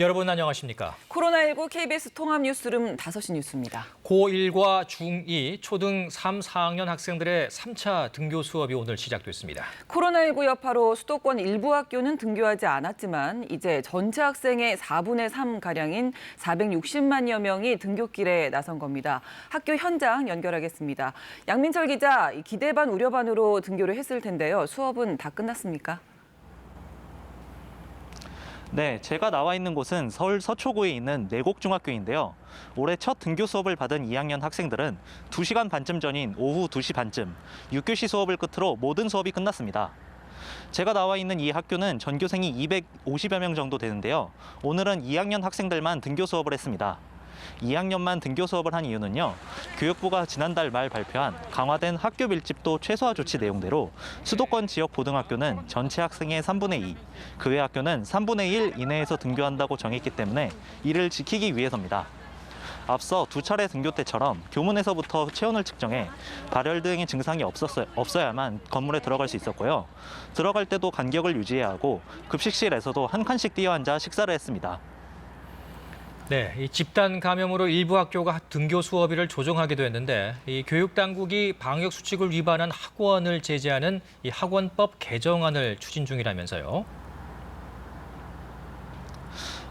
여러분 안녕하십니까? 코로나19 KBS 통합뉴스룸 5시 뉴스입니다. 고1과 중2, 초등 3, 4학년 학생들의 3차 등교 수업이 오늘 시작됐습니다. 코로나19 여파로 수도권 일부 학교는 등교하지 않았지만 이제 전체 학생의 4분의 3가량인 460만여 명이 등교길에 나선 겁니다. 학교 현장 연결하겠습니다. 양민철 기자, 기대 반 우려 반으로 등교를 했을 텐데요. 수업은 다 끝났습니까? 네, 제가 나와 있는 곳은 서울 서초구에 있는 내곡중학교인데요. 올해 첫 등교 수업을 받은 2학년 학생들은 2시간 반쯤 전인 오후 2시 반쯤 6교시 수업을 끝으로 모든 수업이 끝났습니다. 제가 나와 있는 이 학교는 전교생이 250여 명 정도 되는데요. 오늘은 2학년 학생들만 등교 수업을 했습니다. 2학년만 등교 수업을 한 이유는요. 교육부가 지난달 말 발표한 강화된 학교 밀집도 최소화 조치 내용대로 수도권 지역 고등학교는 전체 학생의 3분의 2, 그 외 학교는 3분의 1 이내에서 등교한다고 정했기 때문에 이를 지키기 위해서입니다. 앞서 두 차례 등교 때처럼 교문에서부터 체온을 측정해 발열 등의 증상이 없어야만 건물에 들어갈 수 있었고요. 들어갈 때도 간격을 유지해야 하고 급식실에서도 한 칸씩 뛰어앉아 식사를 했습니다. 네, 이 집단 감염으로 일부 학교가 등교 수업일을 조정하기도 했는데 이 교육당국이 방역 수칙을 위반한 학원을 제재하는 이 학원법 개정안을 추진 중이라면서요.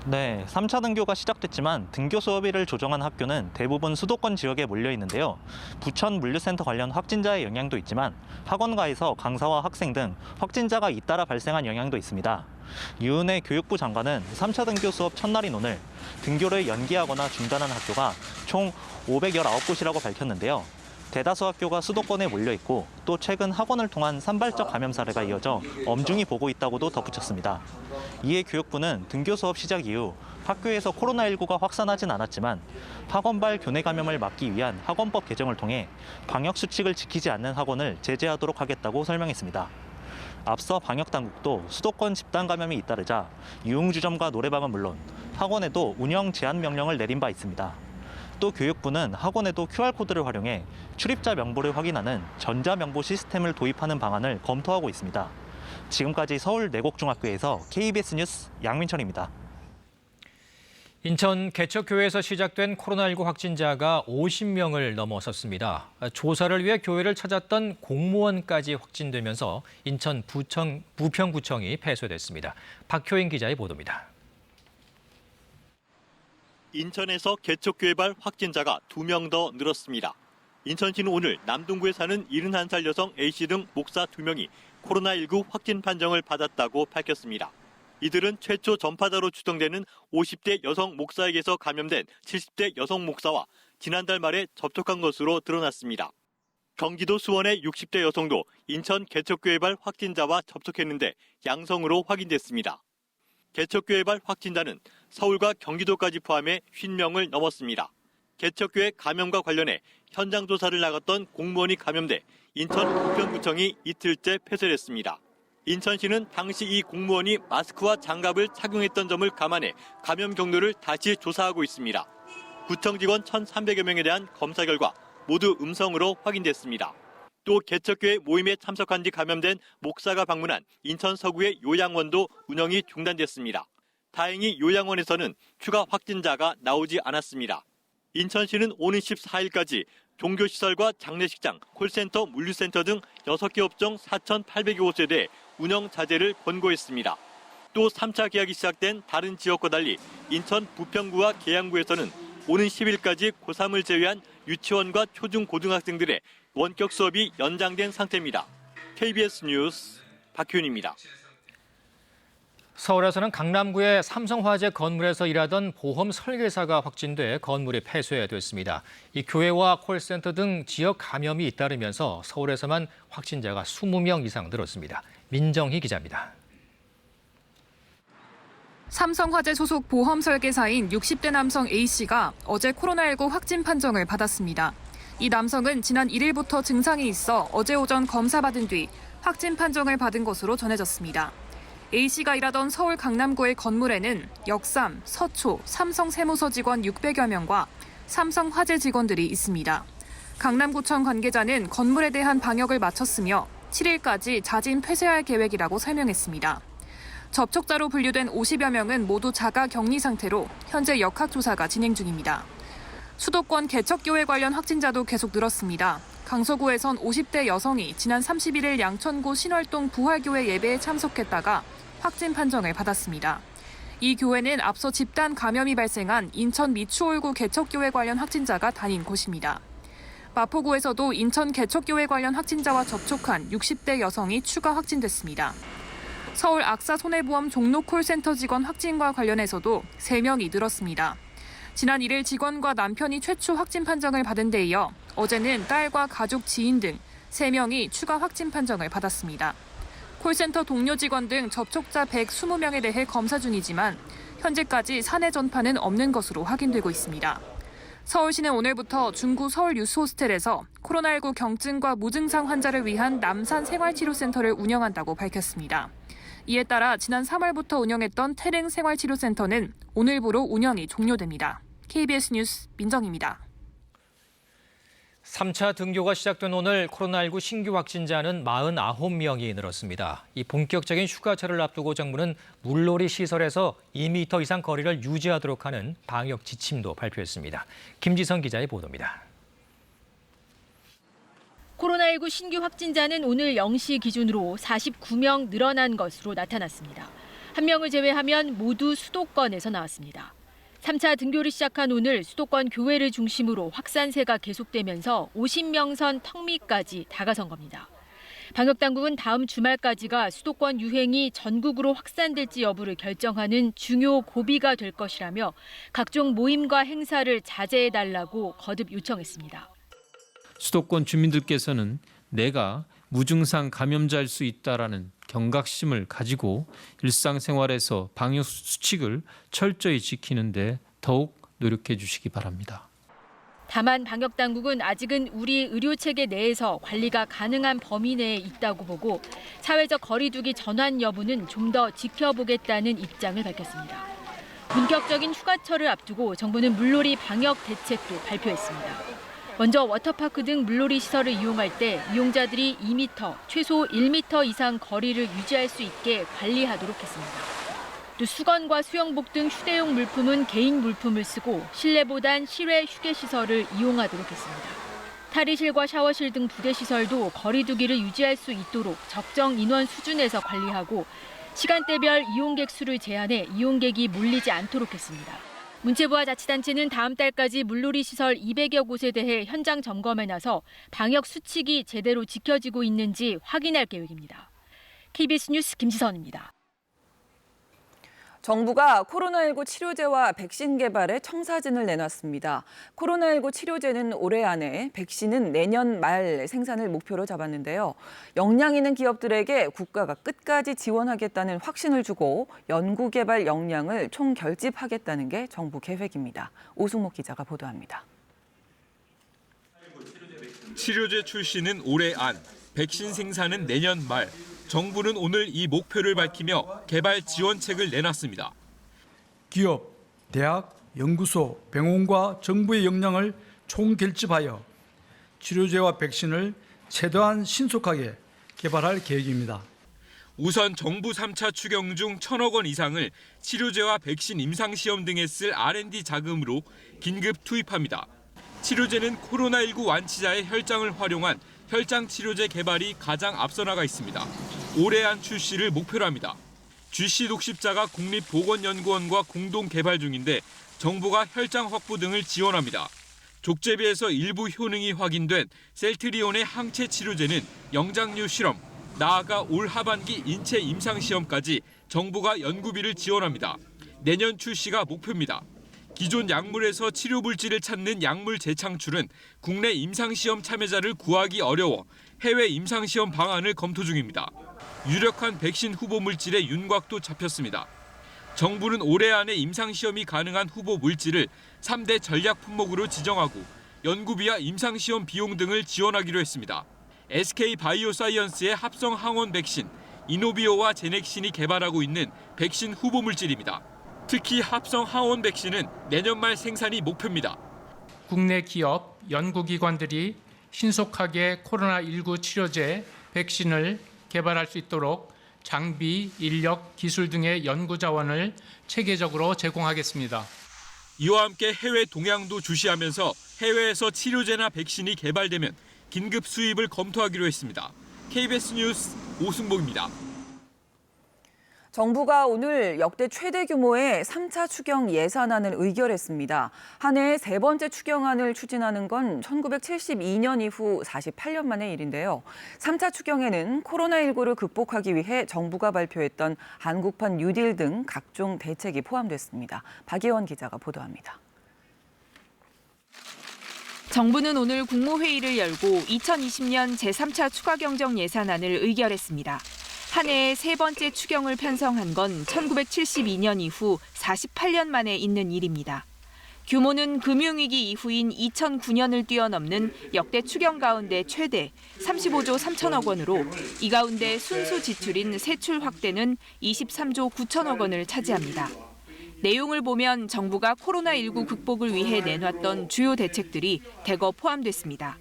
네, 3차 등교가 시작됐지만 등교 수업일을 조정한 학교는 대부분 수도권 지역에 몰려 있는데요. 부천 물류센터 관련 확진자의 영향도 있지만 학원가에서 강사와 학생 등 확진자가 잇따라 발생한 영향도 있습니다. 유은혜 교육부 장관은 3차 등교 수업 첫날인 오늘 등교를 연기하거나 중단한 학교가 총 519곳이라고 밝혔는데요. 대다수 학교가 수도권에 몰려 있고 또 최근 학원을 통한 산발적 감염 사례가 이어져 엄중히 보고 있다고도 덧붙였습니다. 이에 교육부는 등교 수업 시작 이후 학교에서 코로나19가 확산하진 않았지만 학원발 교내 감염을 막기 위한 학원법 개정을 통해 방역 수칙을 지키지 않는 학원을 제재하도록 하겠다고 설명했습니다. 앞서 방역당국도 수도권 집단 감염이 잇따르자 유흥주점과 노래방은 물론 학원에도 운영 제한 명령을 내린 바 있습니다. 또 교육부는 학원에도 QR코드를 활용해 출입자 명부를 확인하는 전자명부 시스템을 도입하는 방안을 검토하고 있습니다. 지금까지 서울 내곡중학교에서 KBS 뉴스 양민철입니다. 인천 개척교회에서 시작된 코로나19 확진자가 50명을 넘어섰습니다. 조사를 위해 교회를 찾았던 공무원까지 확진되면서 인천 부평구청이 폐쇄됐습니다. 박효인 기자의 보도입니다. 인천에서 개척교회발 확진자가 2명 더 늘었습니다. 인천시는 오늘 남동구에 사는 71살 여성 A씨 등 목사 2명이 코로나19 확진 판정을 받았다고 밝혔습니다. 이들은 최초 전파자로 추정되는 50대 여성 목사에게서 감염된 70대 여성 목사와 지난달 말에 접촉한 것으로 드러났습니다. 경기도 수원의 60대 여성도 인천 개척교회발 확진자와 접촉했는데 양성으로 확인됐습니다. 개척교회발 확진자는 서울과 경기도까지 포함해 50명을 넘었습니다. 개척교회 감염과 관련해 현장 조사를 나갔던 공무원이 감염돼 인천 부평구청이 이틀째 폐쇄했습니다. 인천시는 당시 이 공무원이 마스크와 장갑을 착용했던 점을 감안해 감염 경로를 다시 조사하고 있습니다. 구청 직원 1,300여 명에 대한 검사 결과 모두 음성으로 확인됐습니다. 또 개척교회 모임에 참석한 뒤 감염된 목사가 방문한 인천 서구의 요양원도 운영이 중단됐습니다. 다행히 요양원에서는 추가 확진자가 나오지 않았습니다. 인천시는 오는 14일까지 종교시설과 장례식장, 콜센터, 물류센터 등 6개 업종 4,800여 곳에 대해 운영 자제를 권고했습니다. 또 3차 계약이 시작된 다른 지역과 달리 인천 부평구와 계양구에서는 오는 10일까지 고3을 제외한 유치원과 초중고등학생들의 원격 수업이 연장된 상태입니다. KBS 뉴스 박효인입니다. 서울에서는 강남구의 삼성화재 건물에서 일하던 보험 설계사가 확진돼 건물이 폐쇄됐습니다. 이 교회와 콜센터 등 지역 감염이 잇따르면서 서울에서만 확진자가 20명 이상 늘었습니다. 민정희 기자입니다. 삼성화재 소속 보험 설계사인 60대 남성 A씨가 어제 코로나19 확진 판정을 받았습니다. 이 남성은 지난 1일부터 증상이 있어 어제 오전 검사받은 뒤 확진 판정을 받은 것으로 전해졌습니다. A씨가 일하던 서울 강남구의 건물에는 역삼, 서초, 삼성 세무서 직원 600여 명과 삼성화재 직원들이 있습니다. 강남구청 관계자는 건물에 대한 방역을 마쳤으며 7일까지 자진 폐쇄할 계획이라고 설명했습니다. 접촉자로 분류된 50여 명은 모두 자가 격리 상태로 현재 역학조사가 진행 중입니다. 수도권 개척교회 관련 확진자도 계속 늘었습니다. 강서구에선 50대 여성이 지난 31일 양천구 신월동 부활교회 예배에 참석했다가 확진 판정을 받았습니다. 이 교회는 앞서 집단 감염이 발생한 인천 미추홀구 개척교회 관련 확진자가 다닌 곳입니다. 마포구에서도 인천 개척교회 관련 확진자와 접촉한 60대 여성이 추가 확진됐습니다. 서울 악사 손해보험 종로 콜센터 직원 확진과 관련해서도 3명이 늘었습니다. 지난 1일 직원과 남편이 최초 확진 판정을 받은 데 이어 어제는 딸과 가족 지인 등 3명이 추가 확진 판정을 받았습니다. 콜센터 동료 직원 등 접촉자 120명에 대해 검사 중이지만 현재까지 사내 전파는 없는 것으로 확인되고 있습니다. 서울시는 오늘부터 중구 서울 유스호스텔에서 코로나19 경증과 무증상 환자를 위한 남산 생활치료센터를 운영한다고 밝혔습니다. 이에 따라 지난 3월부터 운영했던 태릉 생활치료센터는 오늘부로 운영이 종료됩니다. KBS 뉴스 민정입니다. 3차 등교가 시작된 오늘 코로나19 신규 확진자는 49명이 늘었습니다. 이 본격적인 휴가철을 앞두고 정부는 물놀이 시설에서 2m 이상 거리를 유지하도록 하는 방역 지침도 발표했습니다. 김지성 기자의 보도입니다. 코로나19 신규 확진자는 오늘 0시 기준으로 49명 늘어난 것으로 나타났습니다. 한 명을 제외하면 모두 수도권에서 나왔습니다. 3차 등교를 시작한 오늘 수도권 교회를 중심으로 확산세가 계속되면서 50명 선 턱밑까지 다가선 겁니다. 방역당국은 다음 주말까지가 수도권 유행이 전국으로 확산될지 여부를 결정하는 중요 고비가 될 것이라며 각종 모임과 행사를 자제해달라고 거듭 요청했습니다. 수도권 주민들께서는 내가 무증상 감염자일 수 있다라는 경각심을 가지고 일상생활에서 방역 수칙을 철저히 지키는 데 더욱 노력해 주시기 바랍니다. 다만 방역당국은 아직은 우리 의료체계 내에서 관리가 가능한 범위 내에 있다고 보고 사회적 거리두기 전환 여부는 좀 더 지켜보겠다는 입장을 밝혔습니다. 본격적인 휴가철을 앞두고 정부는 물놀이 방역 대책도 발표했습니다. 먼저 워터파크 등 물놀이 시설을 이용할 때 이용자들이 2m, 최소 1m 이상 거리를 유지할 수 있게 관리하도록 했습니다. 또 수건과 수영복 등 휴대용 물품은 개인 물품을 쓰고 실내보단 실외 휴게시설을 이용하도록 했습니다. 탈의실과 샤워실 등 부대시설도 거리두기를 유지할 수 있도록 적정 인원 수준에서 관리하고 시간대별 이용객 수를 제한해 이용객이 몰리지 않도록 했습니다. 문체부와 자치단체는 다음 달까지 물놀이 시설 200여 곳에 대해 현장 점검에 나서 방역 수칙이 제대로 지켜지고 있는지 확인할 계획입니다. KBS 뉴스 김지선입니다. 정부가 코로나19 치료제와 백신 개발에 청사진을 내놨습니다. 코로나19 치료제는 올해 안에, 백신은 내년 말 생산을 목표로 잡았는데요. 역량 있는 기업들에게 국가가 끝까지 지원하겠다는 확신을 주고 연구개발 역량을 총결집하겠다는 게 정부 계획입니다. 오승목 기자가 보도합니다. 치료제 출시는 올해 안, 백신 생산은 내년 말. 정부는 오늘 이 목표를 밝히며 개발 지원책을 내놨습니다. 기업, 대학, 연구소, 병원과 정부의 역량을 총결집하여 치료제와 백신을 최대한 신속하게 개발할 계획입니다. 우선 정부 3차 추경 중 1,000억 원 이상을 치료제와 백신 임상시험 등에 쓸 R&D 자금으로 긴급 투입합니다. 치료제는 코로나19 완치자의 혈장을 활용한 혈장 치료제 개발이 가장 앞서 나가 있습니다. 올해 안 출시를 목표로 합니다. GC 독십자가 국립보건연구원과 공동 개발 중인데 정부가 혈장 확보 등을 지원합니다. 족제비에서 일부 효능이 확인된 셀트리온의 항체 치료제는 영장류 실험, 나아가 올 하반기 인체 임상시험까지 정부가 연구비를 지원합니다. 내년 출시가 목표입니다. 기존 약물에서 치료 물질을 찾는 약물 재창출은 국내 임상시험 참여자를 구하기 어려워 해외 임상시험 방안을 검토 중입니다. 유력한 백신 후보 물질의 윤곽도 잡혔습니다. 정부는 올해 안에 임상시험이 가능한 후보 물질을 3대 전략 품목으로 지정하고 연구비와 임상시험 비용 등을 지원하기로 했습니다. SK바이오사이언스의 합성 항원 백신, 이노비오와 제넥신이 개발하고 있는 백신 후보 물질입니다. 특히 합성 항원 백신은 내년 말 생산이 목표입니다. 국내 기업, 연구기관들이 신속하게 코로나19 치료제, 백신을 개발할 수 있도록 장비, 인력, 기술 등의 연구 자원을 체계적으로 제공하겠습니다. 이와 함께 해외 동향도 주시하면서 해외에서 치료제나 백신이 개발되면 긴급 수입을 검토하기로 했습니다. KBS 뉴스 오승복입니다. 정부가 오늘 역대 최대 규모의 3차 추경 예산안을 의결했습니다. 한 해 세 번째 추경안을 추진하는 건 1972년 이후 48년 만의 일인데요. 3차 추경에는 코로나19를 극복하기 위해 정부가 발표했던 한국판 뉴딜 등 각종 대책이 포함됐습니다. 박예원 기자가 보도합니다. 정부는 오늘 국무회의를 열고 2020년 제3차 추가경정 예산안을 의결했습니다. 한 해의 세 번째 추경을 편성한 건 1972년 이후 48년 만에 있는 일입니다. 규모는 금융위기 이후인 2009년을 뛰어넘는 역대 추경 가운데 최대 35조 3천억 원으로 이 가운데 순수 지출인 세출 확대는 23조 9천억 원을 차지합니다. 내용을 보면 정부가 코로나19 극복을 위해 내놨던 주요 대책들이 대거 포함됐습니다.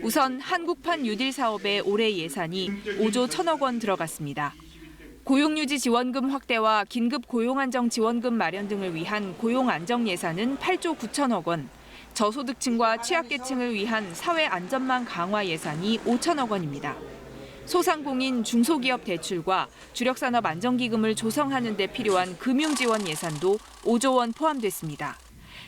우선 한국판 뉴딜 사업에 올해 예산이 5조 1천억 원 들어갔습니다. 고용유지 지원금 확대와 긴급 고용안정 지원금 마련 등을 위한 고용안정 예산은 8조 9천억 원, 저소득층과 취약계층을 위한 사회안전망 강화 예산이 5천억 원입니다. 소상공인 중소기업 대출과 주력산업 안정기금을 조성하는 데 필요한 금융지원 예산도 5조 원 포함됐습니다.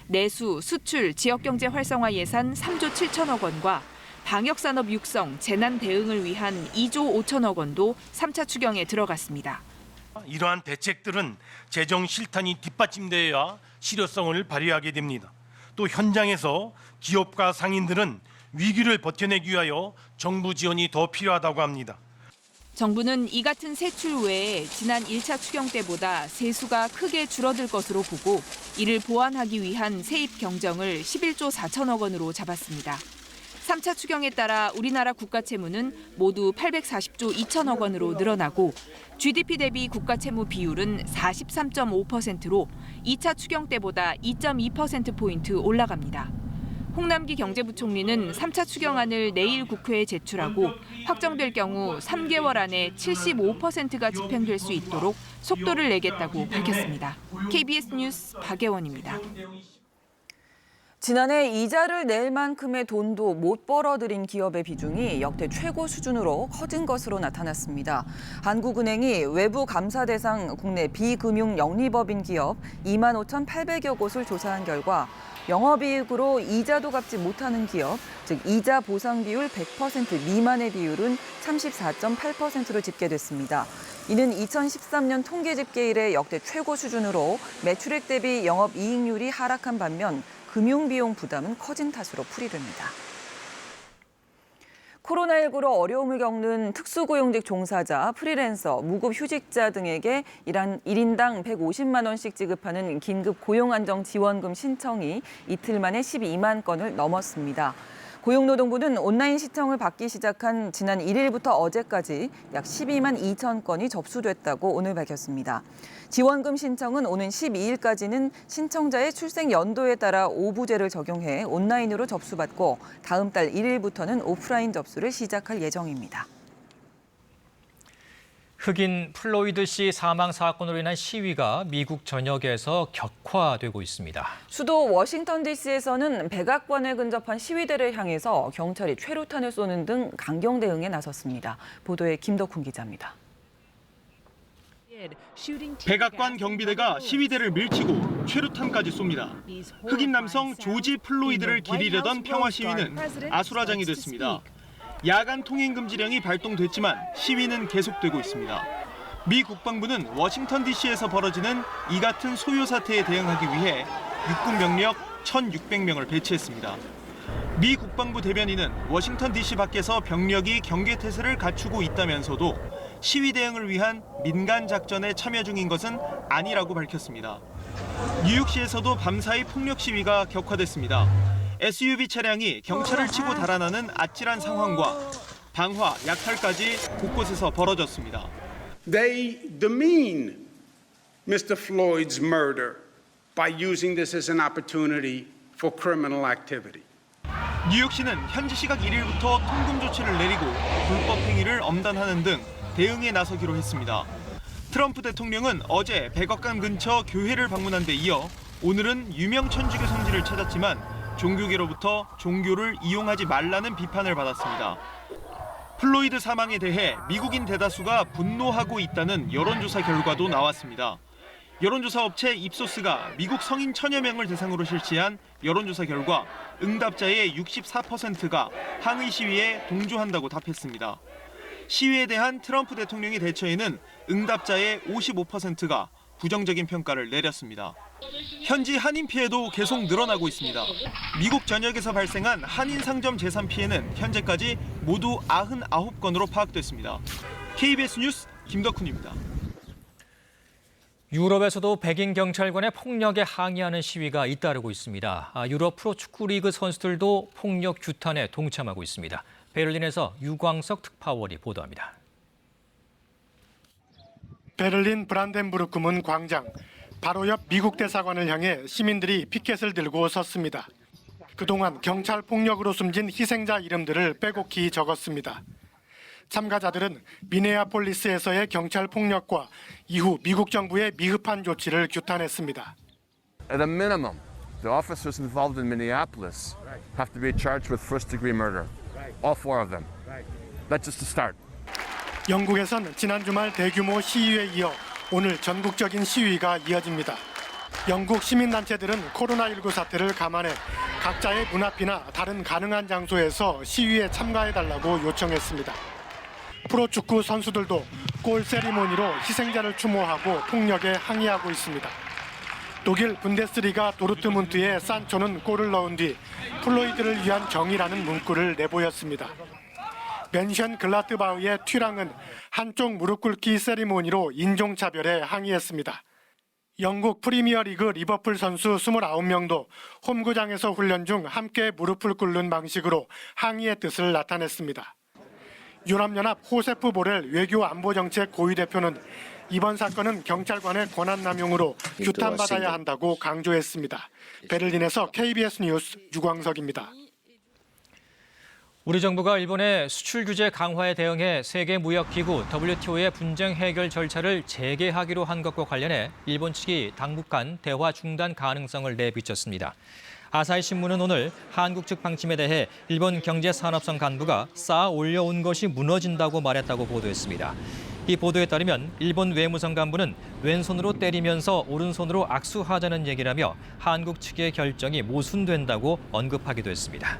내수, 수출, 지역경제 활성화 예산 3조 7천억 원과 방역산업 육성, 재난 대응을 위한 2조 5천억 원도 3차 추경에 들어갔습니다. 이러한 대책들은 재정 실탄이 뒷받침되어야 실효성을 발휘하게 됩니다. 또 현장에서 기업과 상인들은 위기를 버텨내기 위하여 정부 지원이 더 필요하다고 합니다. 정부는 이 같은 세출 외에 지난 1차 추경 때보다 세수가 크게 줄어들 것으로 보고 이를 보완하기 위한 세입 경정을 11조 4천억 원으로 잡았습니다. 3차 추경에 따라 우리나라 국가 채무는 모두 840조 2천억 원으로 늘어나고 GDP 대비 국가 채무 비율은 43.5%로 2차 추경 때보다 2.2%포인트 올라갑니다. 홍남기 경제부총리는 3차 추경안을 내일 국회에 제출하고 확정될 경우 3개월 안에 75%가 집행될 수 있도록 속도를 내겠다고 밝혔습니다. KBS 뉴스 박예원입니다. 지난해 이자를 낼 만큼의 돈도 못 벌어들인 기업의 비중이 역대 최고 수준으로 커진 것으로 나타났습니다. 한국은행이 외부 감사 대상 국내 비금융 영리법인 기업 25,800여 곳을 조사한 결과 영업이익으로 이자도 갚지 못하는 기업, 즉 이자 보상 비율 100% 미만의 비율은 34.8%로 집계됐습니다. 이는 2013년 통계 집계 이래 역대 최고 수준으로 매출액 대비 영업이익률이 하락한 반면 금융비용 부담은 커진 탓으로 풀이됩니다. 코로나19로 어려움을 겪는 특수고용직 종사자, 프리랜서, 무급휴직자 등에게 1인당 150만 원씩 지급하는 긴급 고용안정지원금 신청이 이틀 만에 12만 건을 넘었습니다. 고용노동부는 온라인 신청을 받기 시작한 지난 1일부터 어제까지 약 12만 2천 건이 접수됐다고 오늘 밝혔습니다. 지원금 신청은 오는 12일까지는 신청자의 출생 연도에 따라 오부제를 적용해 온라인으로 접수받고 다음 달 1일부터는 오프라인 접수를 시작할 예정입니다. 흑인 플로이드 씨 사망 사건으로 인한 시위가 미국 전역에서 격화되고 있습니다. 수도 워싱턴 DC에서는 백악관에 근접한 시위대를 향해서 경찰이 최루탄을 쏘는 등 강경 대응에 나섰습니다. 보도에 김덕훈 기자입니다. 백악관 경비대가 시위대를 밀치고 최루탄까지 쏩니다. 흑인 남성 조지 플로이드를 기리려던 평화 시위는 아수라장이 됐습니다. 야간 통행 금지령이 발동됐지만 시위는 계속되고 있습니다. 미 국방부는 워싱턴 DC에서 벌어지는 이 같은 소요 사태에 대응하기 위해 육군 병력 1,600명을 배치했습니다. 미 국방부 대변인은 워싱턴 DC 밖에서 병력이 경계태세를 갖추고 있다면서도 시위 대응을 위한 민간 작전에 참여 중인 것은 아니라고 밝혔습니다. 뉴욕시에서도 밤사이 폭력 시위가 격화됐습니다. SUV 차량이 경찰을 치고 달아나는 아찔한 상황과 방화, 약탈까지 곳곳에서 벌어졌습니다. They demean Mr. Floyd's murder by using this as an opportunity for criminal activity. 뉴욕시는 현지 시각 1일부터 통금 조치를 내리고 불법 행위를 엄단하는 등 대응에 나서기로 했습니다. 트럼프 대통령은 어제 백악관 근처 교회를 방문한 데 이어 오늘은 유명 천주교 성지를 찾았지만 종교계로부터 종교를 이용하지 말라는 비판을 받았습니다. 플로이드 사망에 대해 미국인 대다수가 분노하고 있다는 여론조사 결과도 나왔습니다. 여론조사 업체 입소스가 미국 성인 1000여 명을 대상으로 실시한 여론조사 결과 응답자의 64%가 항의 시위에 동조한다고 답했습니다. 시위에 대한 트럼프 대통령의 대처에는 응답자의 55%가 부정적인 평가를 내렸습니다. 현지 한인 피해도 계속 늘어나고 있습니다. 미국 전역에서 발생한 한인 상점 재산 피해는 현재까지 모두 99건으로 파악됐습니다. KBS 뉴스 김덕훈입니다. 유럽에서도 백인 경찰관의 폭력에 항의하는 시위가 잇따르고 있습니다. 유럽 프로축구 리그 선수들도 폭력 규탄에 동참하고 있습니다. 베를린에서 유광석 특파원이 보도합니다. 베를린 브란덴부르크 문 광장, 바로 옆 미국 대사관을 향해 시민들이 피켓을 들고 섰습니다. 그동안 경찰 폭력으로 숨진 희생자 이름들을 빼곡히 적었습니다. 참가자들은 미네아폴리스에서의 경찰 폭력과 이후 미국 정부의 미흡한 조치를 규탄했습니다. At a minimum, the officers involved in Minneapolis have to be charged with first-degree murder. All four of them. That's just a start. 영국에선 지난 주말 대규모 시위에 이어 오늘 전국적인 시위가 이어집니다. 영국 시민단체들은 코로나19 사태를 감안해 각자의 문 앞이나 다른 가능한 장소에서 시위에 참가해달라고 요청했습니다. 프로축구 선수들도 골 세리머니로 희생자를 추모하고 폭력에 항의하고 있습니다. 독일 분데스리가 도르트문트의 산초는 골을 넣은 뒤 플로이드를 위한 정의라는 문구를 내보였습니다. 멘션 글라트바흐의 튀랑은 한쪽 무릎 꿇기 세리머니로 인종차별에 항의했습니다. 영국 프리미어리그 리버풀 선수 29명도 홈구장에서 훈련 중 함께 무릎을 꿇는 방식으로 항의의 뜻을 나타냈습니다. 유럽연합 호세프 보렐 외교안보정책 고위대표는 이번 사건은 경찰관의 권한남용으로 규탄받아야 한다고 강조했습니다. 베를린에서 KBS 뉴스 유광석입니다. 우리 정부가 일본의 수출 규제 강화에 대응해 세계무역기구 WTO의 분쟁 해결 절차를 재개하기로 한 것과 관련해 일본 측이 당국 간 대화 중단 가능성을 내비쳤습니다. 아사히 신문은 오늘 한국 측 방침에 대해 일본 경제산업성 간부가 쌓아 올려온 것이 무너진다고 말했다고 보도했습니다. 이 보도에 따르면 일본 외무성 간부는 왼손으로 때리면서 오른손으로 악수하자는 얘기라며 한국 측의 결정이 모순된다고 언급하기도 했습니다.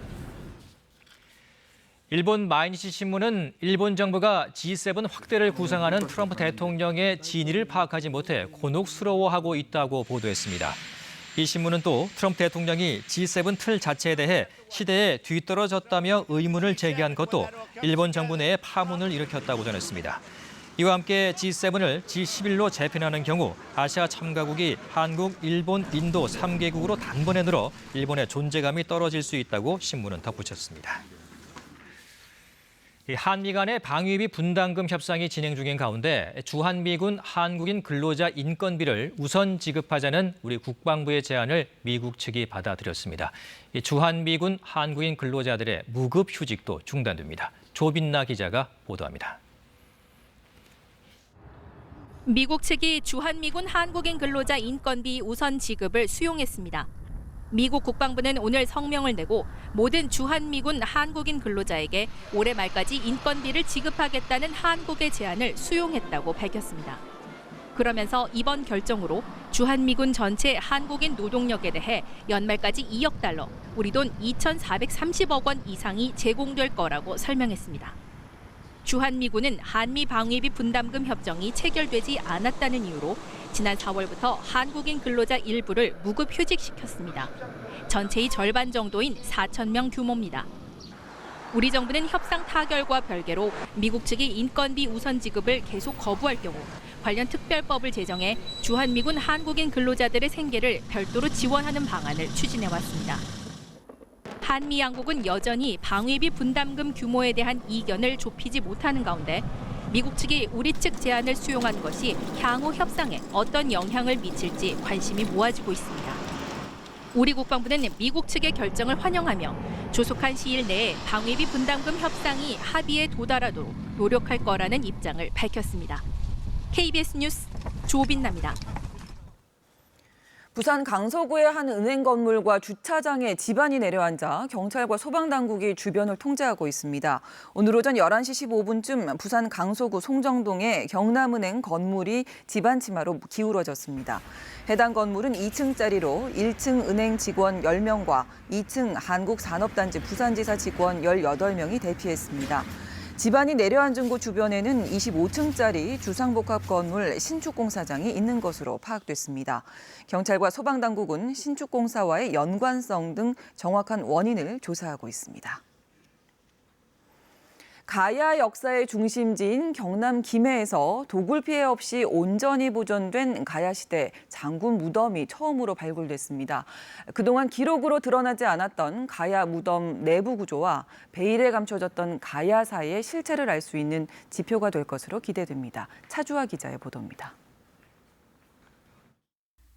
일본 마이니치 신문은 일본 정부가 G7 확대를 구상하는 트럼프 대통령의 진위를 파악하지 못해 곤혹스러워하고 있다고 보도했습니다. 이 신문은 또 트럼프 대통령이 G7 틀 자체에 대해 시대에 뒤떨어졌다며 의문을 제기한 것도 일본 정부 내에 파문을 일으켰다고 전했습니다. 이와 함께 G7을 G11로 재편하는 경우 아시아 참가국이 한국, 일본, 인도 3개국으로 단번에 늘어 일본의 존재감이 떨어질 수 있다고 신문은 덧붙였습니다. 한미 간의 방위비 분담금 협상이 진행 중인 가운데 주한미군 한국인 근로자 인건비를 우선 지급하자는 우리 국방부의 제안을 미국 측이 받아들였습니다. 주한미군 한국인 근로자들의 무급 휴직도 중단됩니다. 조빈나 기자가 보도합니다. 미국 측이 주한미군 한국인 근로자 인건비 우선 지급을 수용했습니다. 미국 국방부는 오늘 성명을 내고 모든 주한미군 한국인 근로자에게 올해 말까지 인건비를 지급하겠다는 한국의 제안을 수용했다고 밝혔습니다. 그러면서 이번 결정으로 주한미군 전체 한국인 노동력에 대해 연말까지 2억 달러, 우리 돈 2,430억 원 이상이 제공될 거라고 설명했습니다. 주한미군은 한미 방위비 분담금 협정이 체결되지 않았다는 이유로 지난 4월부터 한국인 근로자 일부를 무급 휴직시켰습니다. 전체의 절반 정도인 4,000명 규모입니다. 우리 정부는 협상 타결과 별개로 미국 측이 인건비 우선 지급을 계속 거부할 경우 관련 특별법을 제정해 주한미군 한국인 근로자들의 생계를 별도로 지원하는 방안을 추진해왔습니다. 한미 양국은 여전히 방위비 분담금 규모에 대한 이견을 좁히지 못하는 가운데 미국 측이 우리 측 제안을 수용한 것이 향후 협상에 어떤 영향을 미칠지 관심이 모아지고 있습니다. 우리 국방부는 미국 측의 결정을 환영하며 조속한 시일 내에 방위비 분담금 협상이 합의에 도달하도록 노력할 거라는 입장을 밝혔습니다. KBS 뉴스 조빈나입니다. 부산 강서구의 한 은행 건물과 주차장에 집안이 내려앉아 경찰과 소방당국이 주변을 통제하고 있습니다. 오늘 오전 11시 15분쯤 부산 강서구 송정동의 경남은행 건물이 집안 침하로 기울어졌습니다. 해당 건물은 2층짜리로 1층 은행 직원 10명과 2층 한국산업단지 부산지사 직원 18명이 대피했습니다. 집안이 내려앉은 곳 주변에는 25층짜리 주상복합 건물 신축공사장이 있는 것으로 파악됐습니다. 경찰과 소방당국은 신축공사와의 연관성 등 정확한 원인을 조사하고 있습니다. 가야 역사의 중심지인 경남 김해에서 도굴 피해 없이 온전히 보존된 가야시대 장군 무덤이 처음으로 발굴됐습니다. 그동안 기록으로 드러나지 않았던 가야 무덤 내부 구조와 베일에 감춰졌던 가야사의 실체를 알 수 있는 지표가 될 것으로 기대됩니다. 차주아 기자의 보도입니다.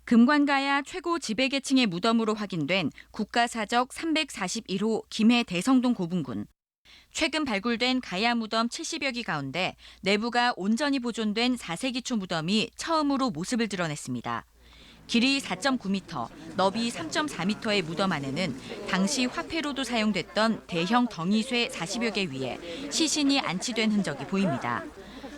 금관가야 최고 지배계층의 무덤으로 확인된 국가사적 341호 김해 대성동 고분군. 최근 발굴된 가야 무덤 70여 기 가운데 내부가 온전히 보존된 4세기 초 무덤이 처음으로 모습을 드러냈습니다. 길이 4.9m, 너비 3.4m의 무덤 안에는 당시 화폐로도 사용됐던 대형 덩이쇠 40여 개 위에 시신이 안치된 흔적이 보입니다.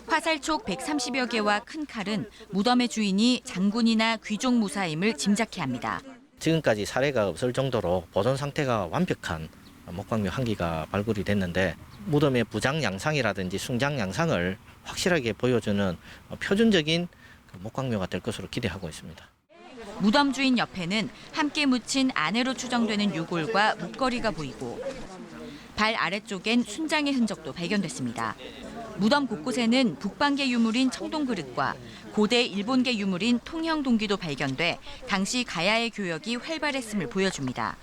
화살촉 130여 개와 큰 칼은 무덤의 주인이 장군이나 귀족 무사임을 짐작케 합니다. 지금까지 사례가 없을 정도로 보존 상태가 완벽한 목광묘 한 기가 발굴이 됐는데 무덤의 부장 양상이라든지 숭장 양상을 확실하게 보여주는 표준적인 목광묘가 될 것으로 기대하고 있습니다. 무덤 주인 옆에는 함께 묻힌 아내로 추정되는 유골과 목걸이가 보이고 발 아래쪽엔 순장의 흔적도 발견됐습니다. 무덤 곳곳에는 북방계 유물인 청동그릇과 고대 일본계 유물인 통형 동기도 발견돼 당시 가야의 교역이 활발했음을 보여줍니다.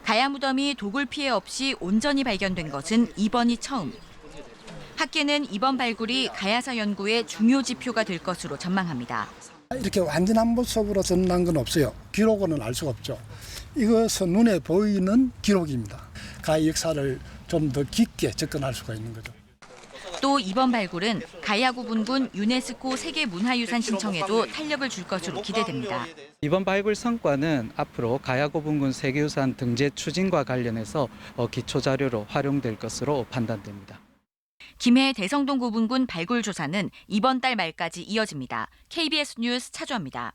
가야 무덤이 도굴 피해 없이 온전히 발견된 것은 이번이 처음. 학계는 이번 발굴이 가야사 연구의 중요 지표가 될 것으로 전망합니다. 이렇게 완전한 모습으로 드러난 건 없어요. 기록으로는 알 수가 없죠. 이것은 눈에 보이는 기록입니다. 가야 역사를 좀 더 깊게 접근할 수가 있는 거죠. 또 이번 발굴은 가야 고분군 유네스코 세계문화유산 신청에도 탄력을 줄 것으로 기대됩니다. 이번 발굴 성과는 앞으로 가야 고분군 세계유산 등재 추진과 관련해서 기초 자료로 활용될 것으로 판단됩니다. 김해 대성동 고분군 발굴 조사는 이번 달 말까지 이어집니다. KBS 뉴스 차주아입니다.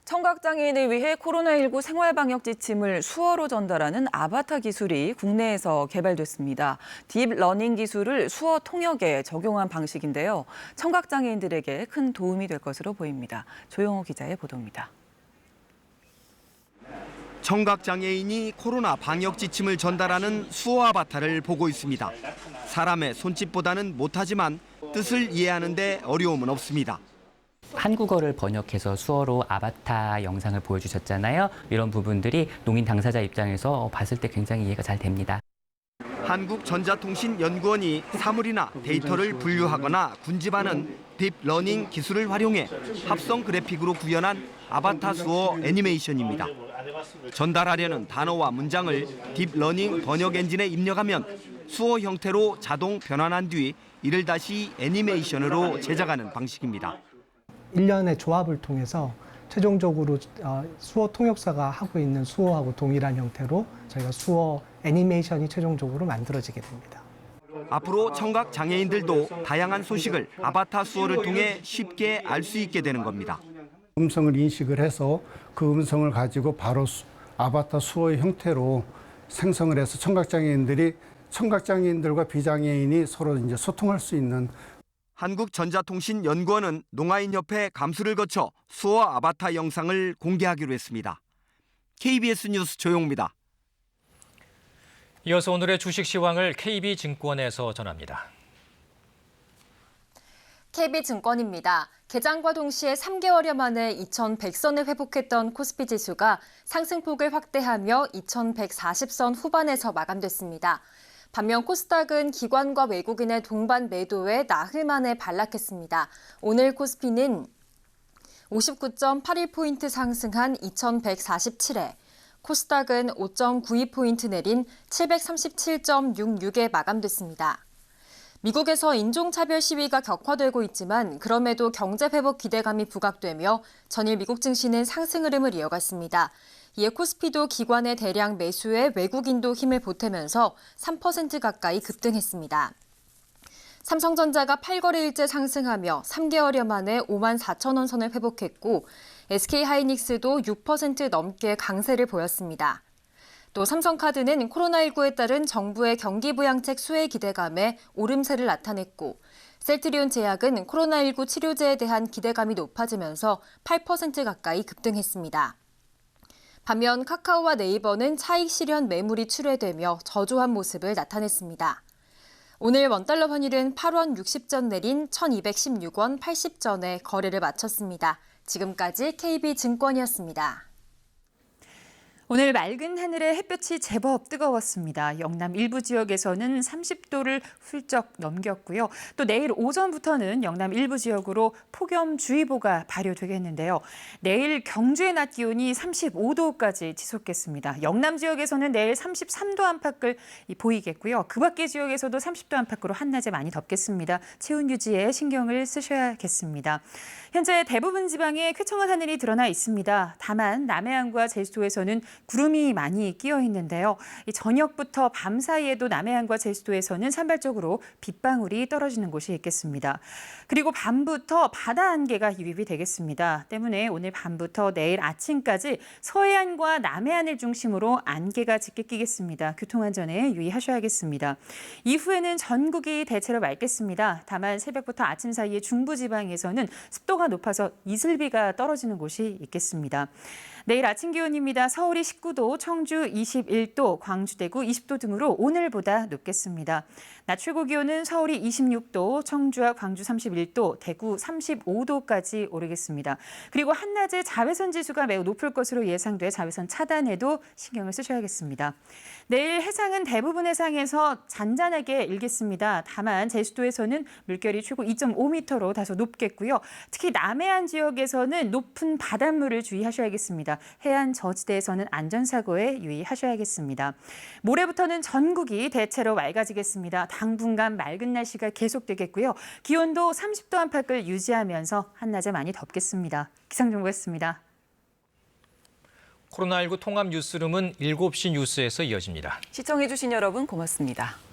청각장애인을 위해 코로나19 생활방역 지침을 수어로 전달하는 아바타 기술이 국내에서 개발됐습니다. 딥러닝 기술을 수어 통역에 적용한 방식인데요. 청각장애인들에게 큰 도움이 될 것으로 보입니다. 조영호 기자의 보도입니다. 청각장애인이 코로나 방역 지침을 전달하는 수어 아바타를 보고 있습니다. 사람의 손짓보다는 못하지만 뜻을 이해하는 데 어려움은 없습니다. 한국어를 번역해서 수어로 아바타 영상을 보여주셨잖아요. 이런 부분들이 농인 당사자 입장에서 봤을 때 굉장히 이해가 잘 됩니다. 한국전자통신연구원이 사물이나 데이터를 분류하거나 군집하는 딥러닝 기술을 활용해 합성 그래픽으로 구현한 아바타 수어 애니메이션입니다. 전달하려는 단어와 문장을 딥러닝 번역 엔진에 입력하면 수어 형태로 자동 변환한 뒤 이를 다시 애니메이션으로 제작하는 방식입니다. 일련의 조합을 통해서 최종적으로 수어 통역사가 하고 있는 수어하고 동일한 형태로 저희가 수어 애니메이션이 최종적으로 만들어지게 됩니다. 앞으로 청각 장애인들도 다양한 소식을 아바타 수어를 통해 쉽게 알 수 있게 되는 겁니다. 음성을 인식을 해서 그 음성을 가지고 바로 아바타 수어의 형태로 생성을 해서 청각장애인들과 비장애인이 서로 이제 소통할 수 있는. 한국전자통신연구원은 농아인협회 감수를 거쳐 수어 아바타 영상을 공개하기로 했습니다. KBS 뉴스 조용입니다. 이어서 오늘의 주식 시황을 KB증권에서 전합니다. KB증권입니다. 개장과 동시에 3개월여 만에 2,100선을 회복했던 코스피 지수가 상승폭을 확대하며 2,140선 후반에서 마감됐습니다. 반면 코스닥은 기관과 외국인의 동반 매도에 나흘 만에 반락했습니다. 오늘 코스피는 59.81포인트 상승한 2147에, 코스닥은 5.92포인트 내린 737.66에 마감됐습니다. 미국에서 인종차별 시위가 격화되고 있지만 그럼에도 경제 회복 기대감이 부각되며 전일 미국 증시는 상승 흐름을 이어갔습니다. 이에 코스피도 기관의 대량 매수에 외국인도 힘을 보태면서 3% 가까이 급등했습니다. 삼성전자가 8거래일째 상승하며 3개월여 만에 5만 4천 원 선을 회복했고 SK하이닉스도 6% 넘게 강세를 보였습니다. 또 삼성카드는 코로나19에 따른 정부의 경기부양책 수혜 기대감에 오름세를 나타냈고 셀트리온 제약은 코로나19 치료제에 대한 기대감이 높아지면서 8% 가까이 급등했습니다. 반면 카카오와 네이버는 차익 실현 매물이 출회되며 저조한 모습을 나타냈습니다. 오늘 원달러 환율은 8원 60전 내린 1216원 80전에 거래를 마쳤습니다. 지금까지 KB증권이었습니다. 오늘 맑은 하늘에 햇볕이 제법 뜨거웠습니다. 영남 일부 지역에서는 30도를 훌쩍 넘겼고요. 또 내일 오전부터는 영남 일부 지역으로 폭염주의보가 발효되겠는데요. 내일 경주의 낮 기온이 35도까지 지속겠습니다. 영남 지역에서는 내일 33도 안팎을 보이겠고요. 그 밖의 지역에서도 30도 안팎으로 한낮에 많이 덥겠습니다. 체온 유지에 신경을 쓰셔야겠습니다. 현재 대부분 지방에 쾌청한 하늘이 드러나 있습니다. 다만 남해안과 제주도에서는 구름이 많이 끼어 있는데요. 저녁부터 밤 사이에도 남해안과 제주도에서는 산발적으로 빗방울이 떨어지는 곳이 있겠습니다. 그리고 밤부터 바다 안개가 유입이 되겠습니다. 때문에 오늘 밤부터 내일 아침까지 서해안과 남해안을 중심으로 안개가 짙게 끼겠습니다. 교통안전에 유의하셔야겠습니다. 이후에는 전국이 대체로 맑겠습니다. 다만 새벽부터 아침 사이에 중부지방에서는 습도가 높아서 이슬비가 떨어지는 곳이 있겠습니다. 내일 아침 기온입니다. 서울이 19도, 청주 21도, 광주, 대구 20도 등으로 오늘보다 높겠습니다. 낮 최고 기온은 서울이 26도, 청주와 광주 31도, 대구 35도까지 오르겠습니다. 그리고 한낮에 자외선 지수가 매우 높을 것으로 예상돼 자외선 차단에도 신경을 쓰셔야겠습니다. 내일 해상은 대부분 해상에서 잔잔하게 일겠습니다. 다만 제주도에서는 물결이 최고 2.5m로 다소 높겠고요. 특히 남해안 지역에서는 높은 바닷물을 주의하셔야겠습니다. 해안 저지대에서는 안전사고에 유의하셔야겠습니다. 모레부터는 전국이 대체로 맑아지겠습니다. 당분간 맑은 날씨가 계속되겠고요. 기온도 30도 안팎을 유지하면서 한낮에 많이 덥겠습니다. 기상정보였습니다. 코로나19 통합 뉴스룸은 7시 뉴스에서 이어집니다. 시청해주신 여러분 고맙습니다.